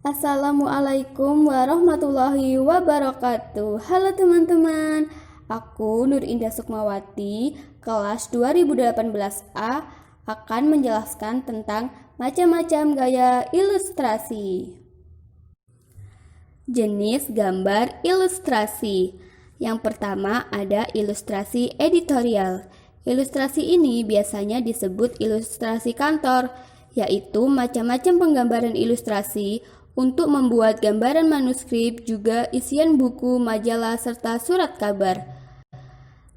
Assalamualaikum warahmatullahi wabarakatuh. Halo teman-teman, aku Nur Indah Sukmawati, kelas 2018A, akan menjelaskan tentang macam-macam gaya ilustrasi. Jenis gambar ilustrasi. Yang pertama ada ilustrasi editorial. Ilustrasi ini biasanya disebut ilustrasi kantor, yaitu macam-macam penggambaran ilustrasi untuk membuat gambaran manuskrip, juga isian buku, majalah, serta surat kabar.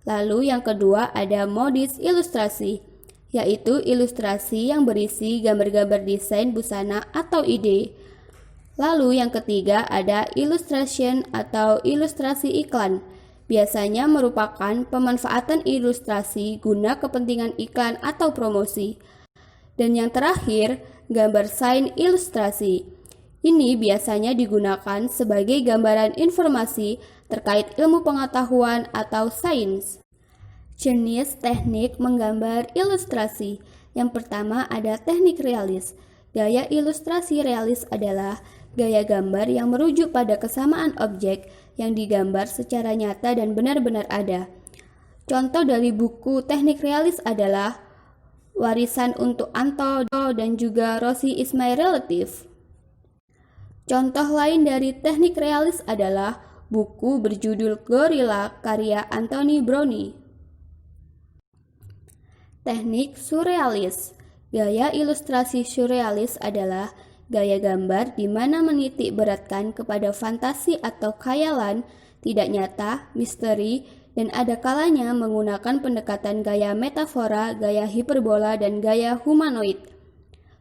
Lalu yang kedua ada modis ilustrasi, yaitu ilustrasi yang berisi gambar-gambar desain busana atau ide. Lalu yang ketiga ada illustration atau ilustrasi iklan. Biasanya merupakan pemanfaatan ilustrasi guna kepentingan iklan atau promosi. Dan yang terakhir, gambar sign ilustrasi. Ini biasanya digunakan sebagai gambaran informasi terkait ilmu pengetahuan atau sains. Jenis teknik menggambar ilustrasi. Yang pertama ada teknik realis. Gaya ilustrasi realis adalah gaya gambar yang merujuk pada kesamaan objek yang digambar secara nyata dan benar-benar ada. Contoh dari buku teknik realis adalah Warisan untuk Anto dan juga Rosie is My Relative. Contoh lain dari teknik realis adalah buku berjudul Gorilla karya Anthony Browne. Teknik surrealis. Gaya ilustrasi surrealis adalah gaya gambar di mana menitik beratkan kepada fantasi atau khayalan, tidak nyata, misteri, dan ada kalanya menggunakan pendekatan gaya metafora, gaya hiperbola, dan gaya humanoid.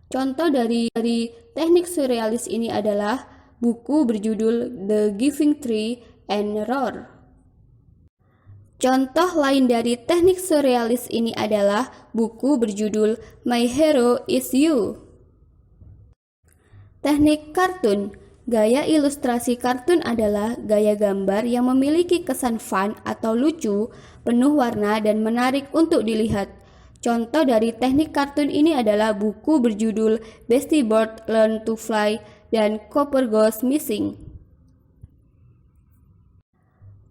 Contoh dari teknik surrealis ini adalah buku berjudul The Giving Tree and Roar. Contoh lain dari teknik surrealis ini adalah buku berjudul My Hero Is You. Teknik kartun. Gaya ilustrasi kartun adalah gaya gambar yang memiliki kesan fun atau lucu, penuh warna, dan menarik untuk dilihat. Contoh dari teknik kartun ini adalah buku berjudul Bestie Bird Learn to Fly dan Copper Goes Missing.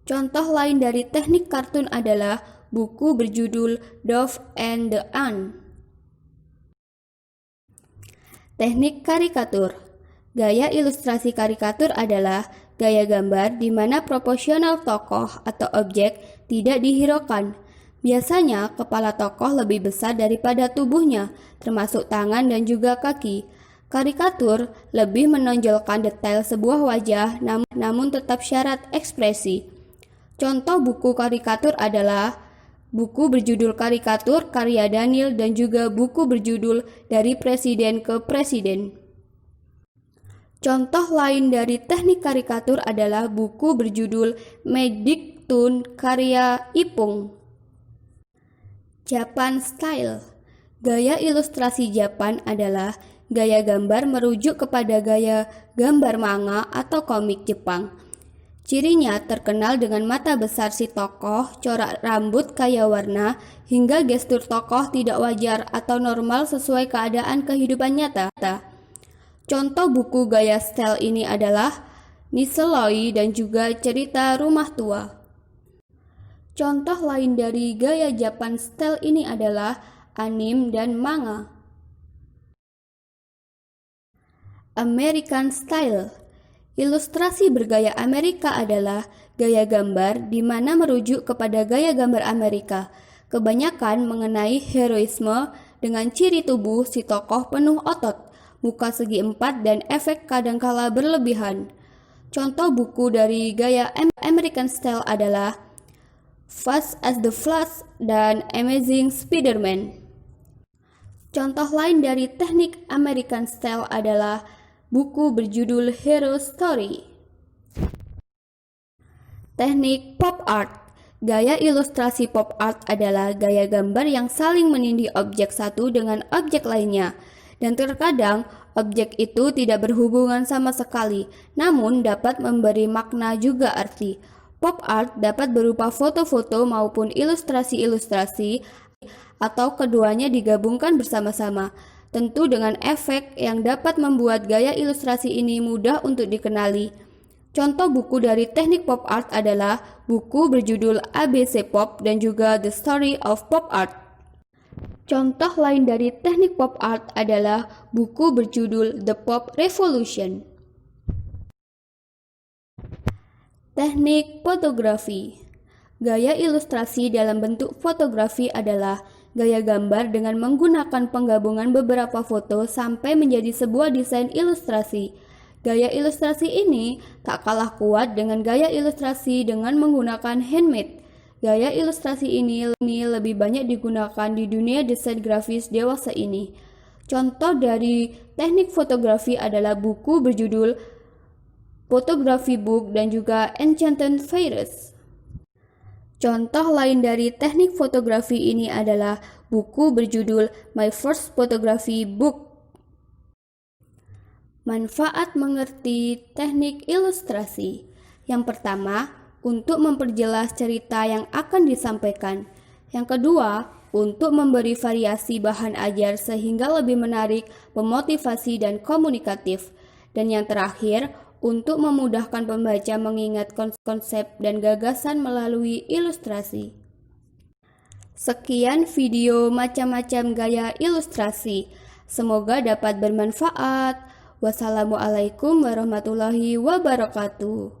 Contoh lain dari teknik kartun adalah buku berjudul Dove and the Ant. Teknik karikatur. Gaya ilustrasi karikatur adalah gaya gambar di mana proporsional tokoh atau objek tidak dihiraukan. Biasanya kepala tokoh lebih besar daripada tubuhnya, termasuk tangan dan juga kaki. Karikatur lebih menonjolkan detail sebuah wajah namun tetap syarat ekspresi. Contoh buku karikatur adalah buku berjudul Karikatur karya Daniel dan juga buku berjudul Dari Presiden ke Presiden. Contoh lain dari teknik karikatur adalah buku berjudul Magic Tune karya Ipung. Japan Style. Gaya ilustrasi Japan adalah gaya gambar merujuk kepada gaya gambar manga atau komik Jepang. Cirinya terkenal dengan mata besar si tokoh, corak rambut kaya warna, hingga gestur tokoh tidak wajar atau normal sesuai keadaan kehidupan nyata. Contoh buku gaya style ini adalah Niseloi dan juga Cerita Rumah Tua. Contoh lain dari gaya Japan style ini adalah anime dan manga. American Style. Ilustrasi bergaya Amerika adalah gaya gambar di mana merujuk kepada gaya gambar Amerika, kebanyakan mengenai heroisme dengan ciri tubuh si tokoh penuh otot, muka segi empat, dan efek kadangkala berlebihan. Contoh buku dari gaya American Style adalah Fast as the Flash dan Amazing Spider-Man. Contoh lain dari teknik American Style adalah buku berjudul Hero Story. Teknik pop art. Gaya ilustrasi pop art adalah gaya gambar yang saling menindih objek satu dengan objek lainnya, dan terkadang objek itu tidak berhubungan sama sekali, namun dapat memberi makna juga arti. Pop art dapat berupa foto-foto maupun ilustrasi-ilustrasi atau keduanya digabungkan bersama-sama. tentu dengan efek yang dapat membuat gaya ilustrasi ini mudah untuk dikenali. Contoh buku dari teknik pop art adalah buku berjudul ABC Pop dan juga The Story of Pop Art. Contoh lain dari teknik pop art adalah buku berjudul The Pop Revolution. Teknik fotografi. Gaya ilustrasi dalam bentuk fotografi adalah gaya gambar dengan menggunakan penggabungan beberapa foto sampai menjadi sebuah desain ilustrasi. Gaya ilustrasi ini tak kalah kuat dengan gaya ilustrasi dengan menggunakan handmade. Gaya ilustrasi ini lebih banyak digunakan di dunia desain grafis dewasa ini. Contoh dari teknik fotografi adalah buku berjudul Photography Book dan juga Enchanted Fairies. Contoh lain dari teknik fotografi ini adalah buku berjudul My First Photography Book. Manfaat mengerti teknik ilustrasi. Yang pertama, untuk memperjelas cerita yang akan disampaikan. Yang kedua, untuk memberi variasi bahan ajar sehingga lebih menarik, memotivasi, dan komunikatif. Dan yang terakhir, untuk memudahkan pembaca mengingat konsep dan gagasan melalui ilustrasi. Sekian video macam-macam gaya ilustrasi. Semoga dapat bermanfaat. Wassalamualaikum warahmatullahi wabarakatuh.